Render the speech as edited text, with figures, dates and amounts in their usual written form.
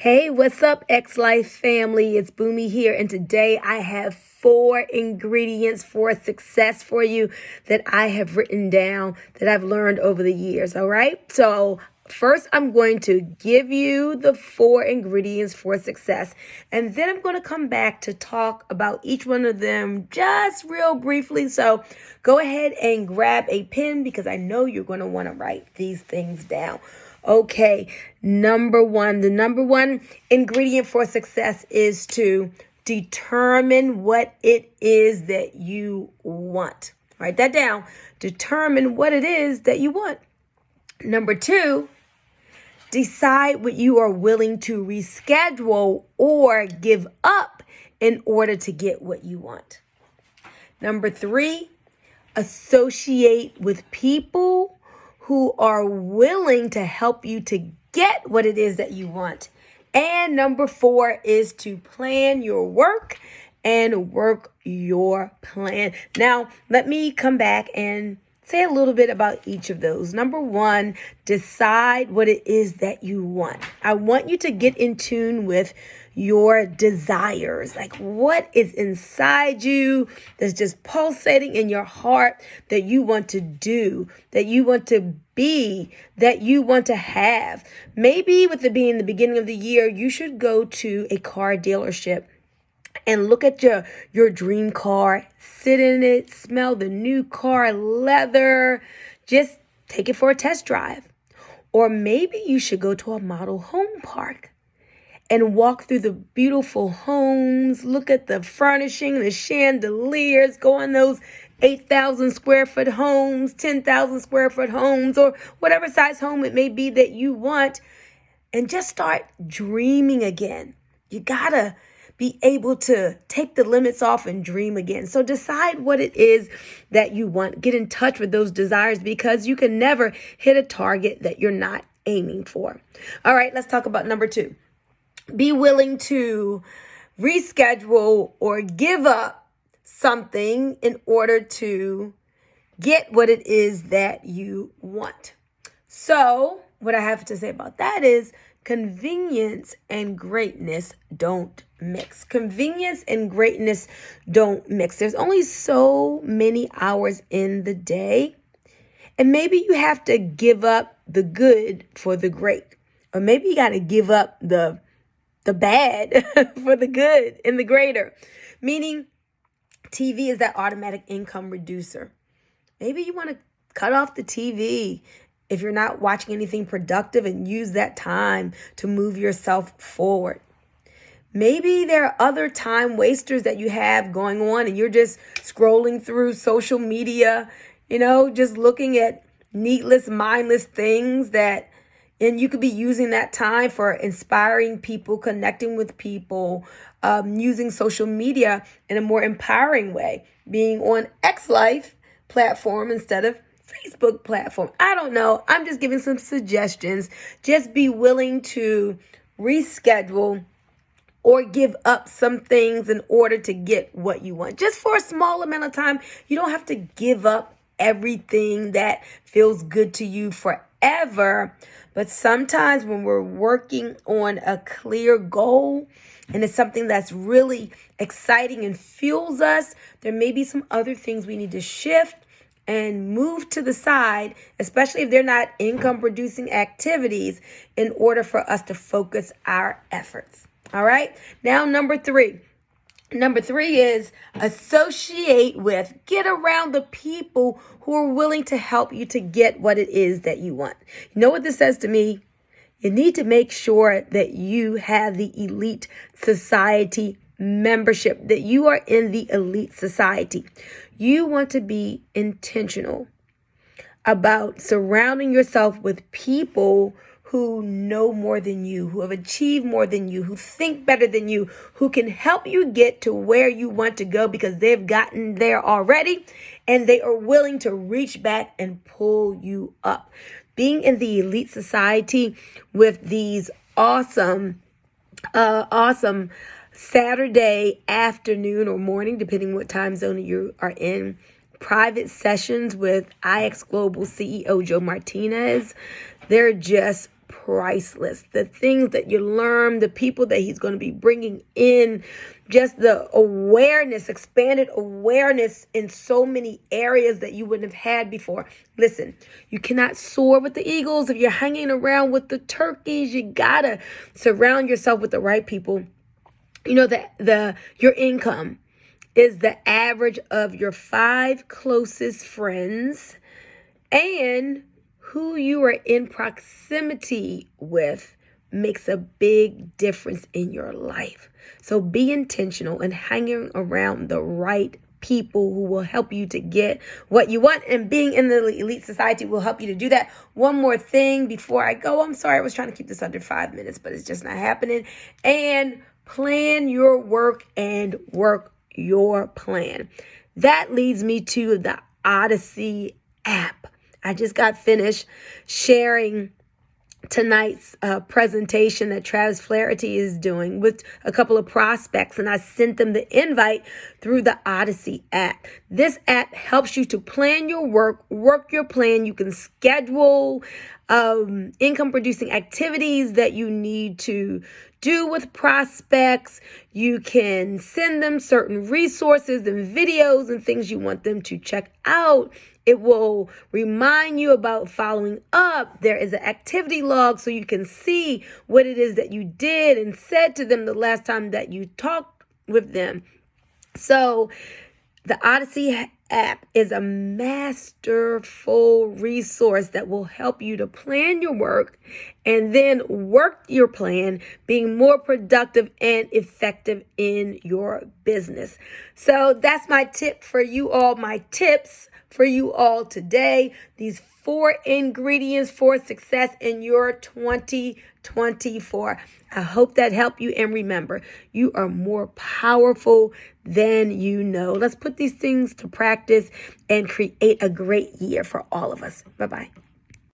Hey, what's up, X-Life family? It's Bunmi here, and today I have 4 ingredients for success for you that I have written down that I've learned over the years, all right? So first, I'm going to give you the 4 ingredients for success, and then I'm going to come back to talk about each one of them just real briefly. So go ahead and grab a pen because I know you're going to want to write these things down. Okay, the number one ingredient for success is to determine what it is that you want. Write that down. Determine what it is that you want. Number 2, decide what you are willing to reschedule or give up in order to get what you want. Number 3, associate with people who are willing to help you to get what it is that you want. And number 4 is to plan your work and work your plan. Now, let me come back and say a little bit about each of those. Number 1, decide what it is that you want. I want you to get in tune with your desires, like what is inside you that's just pulsating in your heart that you want to do, that you want to be, that you want to have. Maybe with it being the beginning of the year, you should go to a car dealership and look at your dream car, sit in it, smell the new car leather, just take it for a test drive. Or maybe you should go to a model home park and walk through the beautiful homes, look at the furnishing, the chandeliers, go on those 8,000 square foot homes, 10,000 square foot homes, or whatever size home it may be that you want, and just start dreaming again. You gotta be able to take the limits off and dream again. So decide what it is that you want. Get in touch with those desires because you can never hit a target that you're not aiming for. All right, let's talk about number 2. Be willing to reschedule or give up something in order to get what it is that you want. So what I have to say about that is convenience and greatness don't mix. Convenience and greatness don't mix. There's only so many hours in the day. And maybe you have to give up the good for the great. Or maybe you got to give up the bad for the good and the greater. Meaning TV is that automatic income reducer. Maybe you want to cut off the TV if you're not watching anything productive and use that time to move yourself forward. Maybe there are other time wasters that you have going on and you're just scrolling through social media, just looking at needless, mindless things and you could be using that time for inspiring people, connecting with people, using social media in a more empowering way, being on X-Life platform instead of Facebook platform. I don't know. I'm just giving some suggestions. Just be willing to reschedule or give up some things in order to get what you want. Just for a small amount of time. You don't have to give up everything that feels good to you forever. But sometimes when we're working on a clear goal and it's something that's really exciting and fuels us, there may be some other things we need to shift and move to the side, especially if they're not income producing activities, in order for us to focus our efforts. All right. Now, number 3. Number 3 is associate with, get around the people who are willing to help you to get what it is that you want. You know what this says to me? You need to make sure that you have the elite society membership, that you are in the elite society. You want to be intentional about surrounding yourself with people who know more than you, who have achieved more than you, who think better than you, who can help you get to where you want to go because they've gotten there already and they are willing to reach back and pull you up. Being in the elite society with these awesome Saturday afternoon or morning, depending what time zone you are in, private sessions with IX Global CEO Joe Martinez. They're just priceless. The things that you learn, the people that he's going to be bringing in, just the awareness, expanded awareness in so many areas that you wouldn't have had before. Listen, you cannot soar with the eagles if you're hanging around with the turkeys. You gotta surround yourself with the right people. You know that your income is the average of your 5 closest friends and who you are in proximity with makes a big difference in your life. So be intentional and hanging around the right people who will help you to get what you want, and being in the elite society will help you to do that. One more thing before I go. I'm sorry, I was trying to keep this under 5 minutes, but it's just not happening. And plan your work and work your plan. That leads me to the Odyssey app. I just got finished sharing tonight's presentation that Travis Flaherty is doing with a couple of prospects, and I sent them the invite through the Odyssey app. This app helps you to plan your work your plan. You can schedule income producing activities that you need to do with prospects. You can send them certain resources and videos and things you want them to check out. It will remind you about following up. There is an activity log so you can see what it is that you did and said to them the last time that you talked with them. So the Odyssey app is a masterful resource that will help you to plan your work and then work your plan, being more productive and effective in your business. So that's my tip for you all, my tips for you all today. These 4 ingredients for success in your 2024. I hope that helped you. And remember, you are more powerful than you know. Let's put these things to practice and create a great year for all of us. Bye-bye.